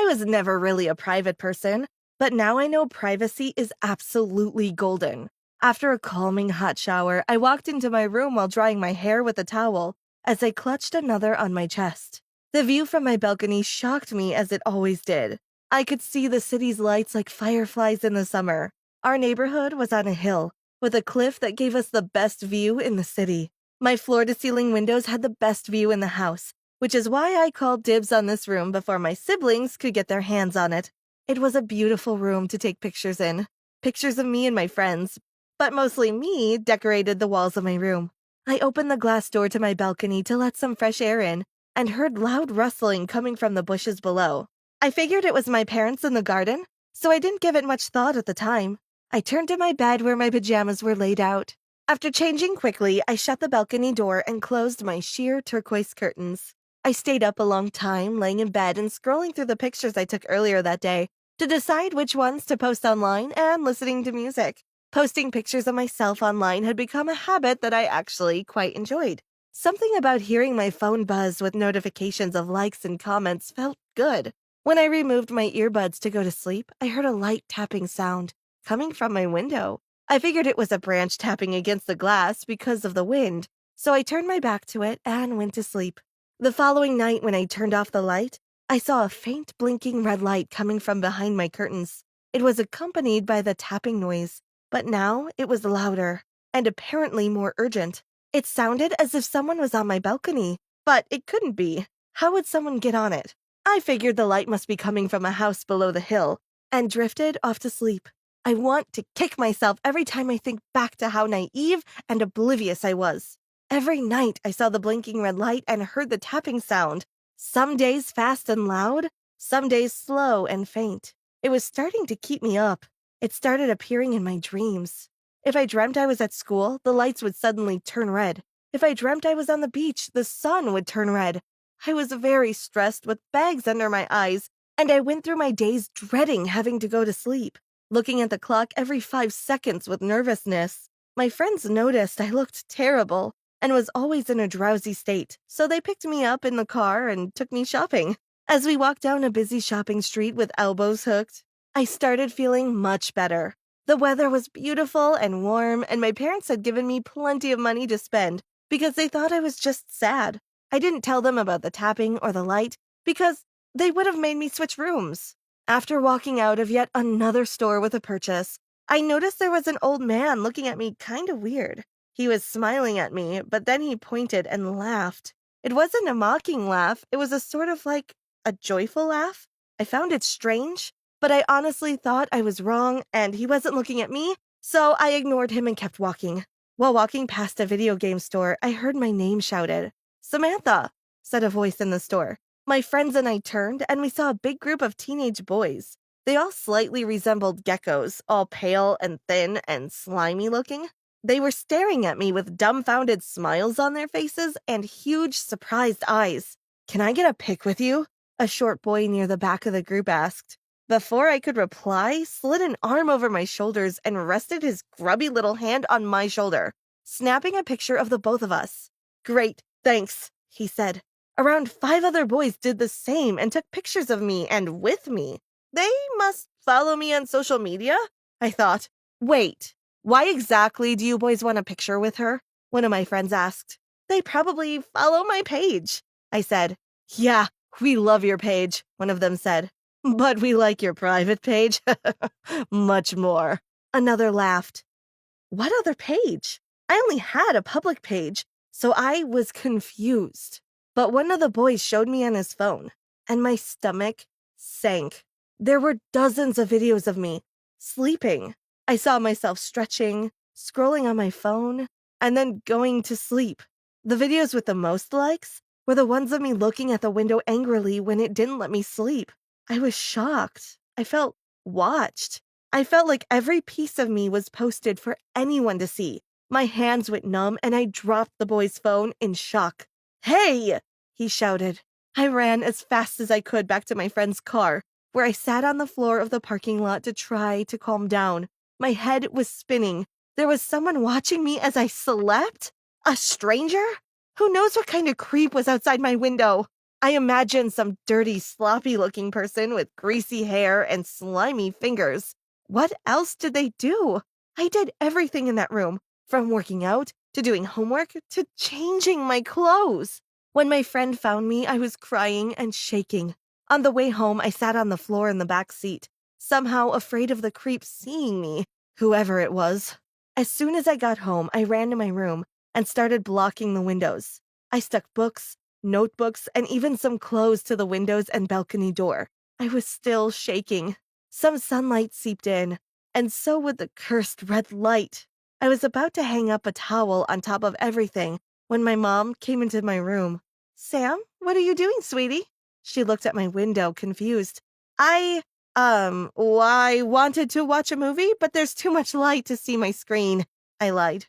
I was never really a private person, but now I know privacy is absolutely golden. After a calming hot shower, I walked into my room while drying my hair with a towel as I clutched another on my chest. The view from my balcony shocked me as it always did. I could see the city's lights like fireflies in the summer. Our neighborhood was on a hill, with a cliff that gave us the best view in the city. My floor-to-ceiling windows had the best view in the house, which is why I called dibs on this room before my siblings could get their hands on it. It was a beautiful room to take pictures in. Pictures of me and my friends, but mostly me, decorated the walls of my room. I opened the glass door to my balcony to let some fresh air in and heard loud rustling coming from the bushes below. I figured it was my parents in the garden, so I didn't give it much thought at the time. I turned to my bed where my pajamas were laid out. After changing quickly, I shut the balcony door and closed my sheer turquoise curtains. I stayed up a long time, laying in bed and scrolling through the pictures I took earlier that day to decide which ones to post online and listening to music. Posting pictures of myself online had become a habit that I actually quite enjoyed. Something about hearing my phone buzz with notifications of likes and comments felt good. When I removed my earbuds to go to sleep, I heard a light tapping sound coming from my window. I figured it was a branch tapping against the glass because of the wind, so I turned my back to it and went to sleep. The following night, when I turned off the light, I saw a faint blinking red light coming from behind my curtains. It was accompanied by the tapping noise, but now it was louder and apparently more urgent. It sounded as if someone was on my balcony, but it couldn't be. How would someone get on it? I figured the light must be coming from a house below the hill and drifted off to sleep. I want to kick myself every time I think back to how naive and oblivious I was. Every night I saw the blinking red light and heard the tapping sound. Some days fast and loud, some days slow and faint. It was starting to keep me up. It started appearing in my dreams. If I dreamt I was at school, the lights would suddenly turn red. If I dreamt I was on the beach, the sun would turn red. I was very stressed with bags under my eyes, and I went through my days dreading having to go to sleep, looking at the clock every 5 seconds with nervousness. My friends noticed I looked terrible and was always in a drowsy state, so they picked me up in the car and took me shopping. As we walked down a busy shopping street with elbows hooked, I started feeling much better. The weather was beautiful and warm, and my parents had given me plenty of money to spend because they thought I was just sad. I didn't tell them about the tapping or the light because they would have made me switch rooms. After walking out of yet another store with a purchase, I noticed there was an old man looking at me kind of weird. He was smiling at me, but then he pointed and laughed. It wasn't a mocking laugh, it was a sort of like a joyful laugh. I found it strange, but I honestly thought I was wrong and he wasn't looking at me, so I ignored him and kept walking. While walking past a video game store, I heard my name shouted. "Samantha," said a voice in the store. My friends and I turned, and we saw a big group of teenage boys. They all slightly resembled geckos, all pale and thin and slimy looking. They were staring at me with dumbfounded smiles on their faces and huge, surprised eyes. "Can I get a pic with you?" a short boy near the back of the group asked. Before I could reply, slid an arm over my shoulders and rested his grubby little hand on my shoulder, snapping a picture of the both of us. "Great, thanks," he said. Around 5 other boys did the same and took pictures of me and with me. They must follow me on social media, I thought. "Wait, why exactly do you boys want a picture with her?" one of my friends asked. "They probably follow my page," I said. "Yeah, we love your page," one of them said. "But we like your private page much more." Another laughed. What other page? I only had a public page, so I was confused. But one of the boys showed me on his phone, and my stomach sank. There were dozens of videos of me sleeping. I saw myself stretching, scrolling on my phone, and then going to sleep. The videos with the most likes were the ones of me looking at the window angrily when it didn't let me sleep. I was shocked. I felt watched. I felt like every piece of me was posted for anyone to see. My hands went numb and I dropped the boy's phone in shock. "Hey!" he shouted. I ran as fast as I could back to my friend's car, where I sat on the floor of the parking lot to try to calm down. My head was spinning. There was someone watching me as I slept? A stranger? Who knows what kind of creep was outside my window? I imagined some dirty, sloppy-looking person with greasy hair and slimy fingers. What else did they do? I did everything in that room, from working out to doing homework to changing my clothes. When my friend found me, I was crying and shaking. On the way home, I sat on the floor in the back seat, somehow afraid of the creep seeing me, whoever it was. As soon as I got home, I ran to my room and started blocking the windows. I stuck books, notebooks, and even some clothes to the windows and balcony door. I was still shaking. Some sunlight seeped in, and so would the cursed red light. I was about to hang up a towel on top of everything when my mom came into my room. Sam, what are you doing, sweetie? She looked at my window, confused. I wanted to watch a movie, but there's too much light to see my screen. I lied.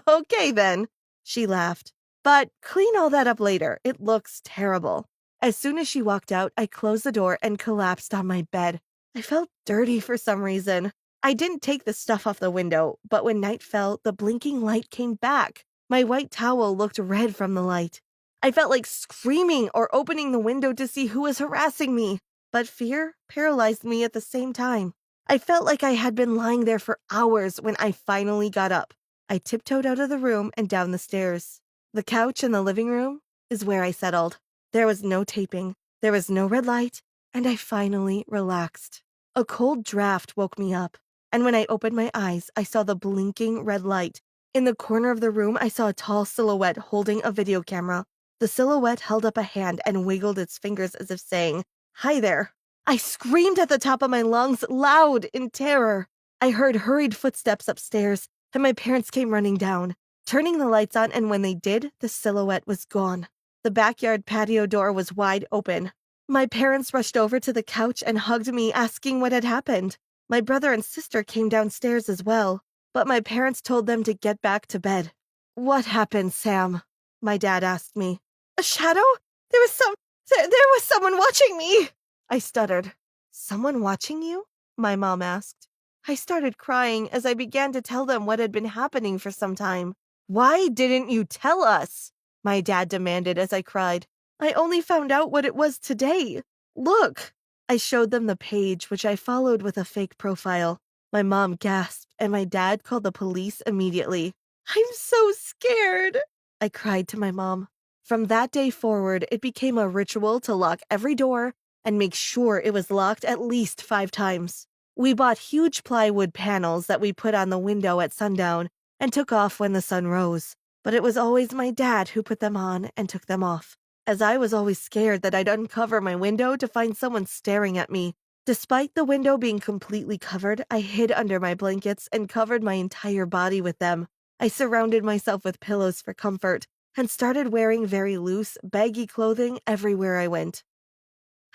Okay, then. She laughed. But clean all that up later. It looks terrible. As soon as she walked out, I closed the door and collapsed on my bed. I felt dirty for some reason. I didn't take the stuff off the window, but when night fell, the blinking light came back. My white towel looked red from the light. I felt like screaming or opening the window to see who was harassing me, but fear paralyzed me at the same time. I felt like I had been lying there for hours when I finally got up. I tiptoed out of the room and down the stairs. The couch in the living room is where I settled. There was no taping, there was no red light, and I finally relaxed. A cold draft woke me up, and when I opened my eyes, I saw the blinking red light. In the corner of the room, I saw a tall silhouette holding a video camera. The silhouette held up a hand and wiggled its fingers as if saying, "Hi there." I screamed at the top of my lungs, loud in terror. I heard hurried footsteps upstairs, and my parents came running down, turning the lights on, and when they did, the silhouette was gone. The backyard patio door was wide open. My parents rushed over to the couch and hugged me, asking what had happened. My brother and sister came downstairs as well, but my parents told them to get back to bed. "What happened, Sam?" my dad asked me. "A shadow? There was someone watching me!" I stuttered. "Someone watching you?" my mom asked. I started crying as I began to tell them what had been happening for some time. "Why didn't you tell us?" my dad demanded as I cried. "I only found out what it was today. Look." I showed them the page, which I followed with a fake profile. My mom gasped, and my dad called the police immediately. "I'm so scared," I cried to my mom. From that day forward, it became a ritual to lock every door and make sure it was locked at least 5 times. We bought huge plywood panels that we put on the window at sundown and took off when the sun rose. But it was always my dad who put them on and took them off, as I was always scared that I'd uncover my window to find someone staring at me. Despite the window being completely covered, I hid under my blankets and covered my entire body with them. I surrounded myself with pillows for comfort and started wearing very loose, baggy clothing everywhere I went.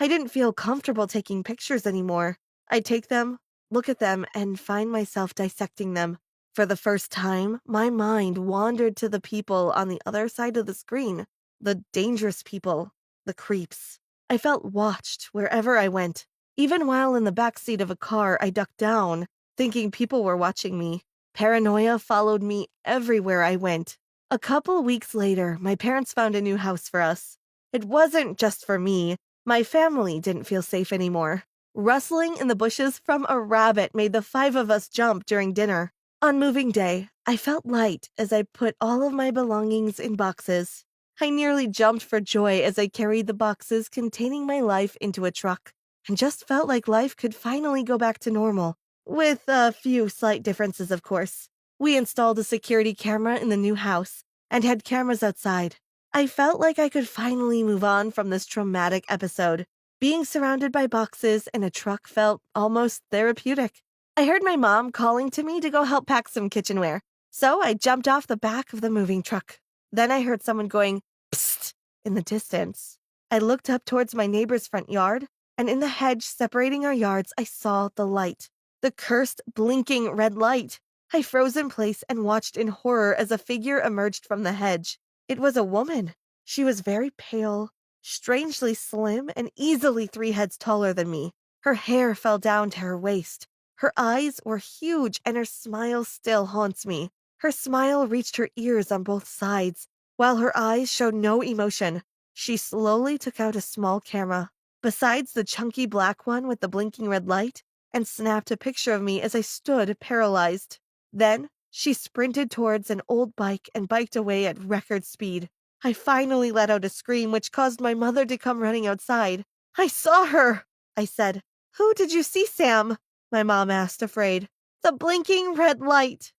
I didn't feel comfortable taking pictures anymore. I'd take them, look at them, and find myself dissecting them. For the first time, my mind wandered to the people on the other side of the screen, the dangerous people, the creeps. I felt watched wherever I went. Even while in the back seat of a car, I ducked down, thinking people were watching me. Paranoia followed me everywhere I went. A couple weeks later, my parents found a new house for us. It wasn't just for me. My family didn't feel safe anymore. Rustling in the bushes from a rabbit made the 5 of us jump during dinner. On moving day, I felt light as I put all of my belongings in boxes. I nearly jumped for joy as I carried the boxes containing my life into a truck, and just felt like life could finally go back to normal. With a few slight differences, of course. We installed a security camera in the new house and had cameras outside. I felt like I could finally move on from this traumatic episode. Being surrounded by boxes and a truck felt almost therapeutic. I heard my mom calling to me to go help pack some kitchenware, so I jumped off the back of the moving truck. Then I heard someone going, "Psst," in the distance. I looked up towards my neighbor's front yard, and in the hedge separating our yards, I saw the light. The cursed, blinking red light. I froze in place and watched in horror as a figure emerged from the hedge. It was a woman. She was very pale, strangely slim, and easily 3 heads taller than me. Her hair fell down to her waist. Her eyes were huge, and her smile still haunts me. Her smile reached her ears on both sides, while her eyes showed no emotion. She slowly took out a small camera, besides the chunky black one with the blinking red light, and snapped a picture of me as I stood paralyzed. Then, she sprinted towards an old bike and biked away at record speed. I finally let out a scream which caused my mother to come running outside. "I saw her," I said. "Who did you see, Sam?" my mom asked, afraid. "The blinking red light,"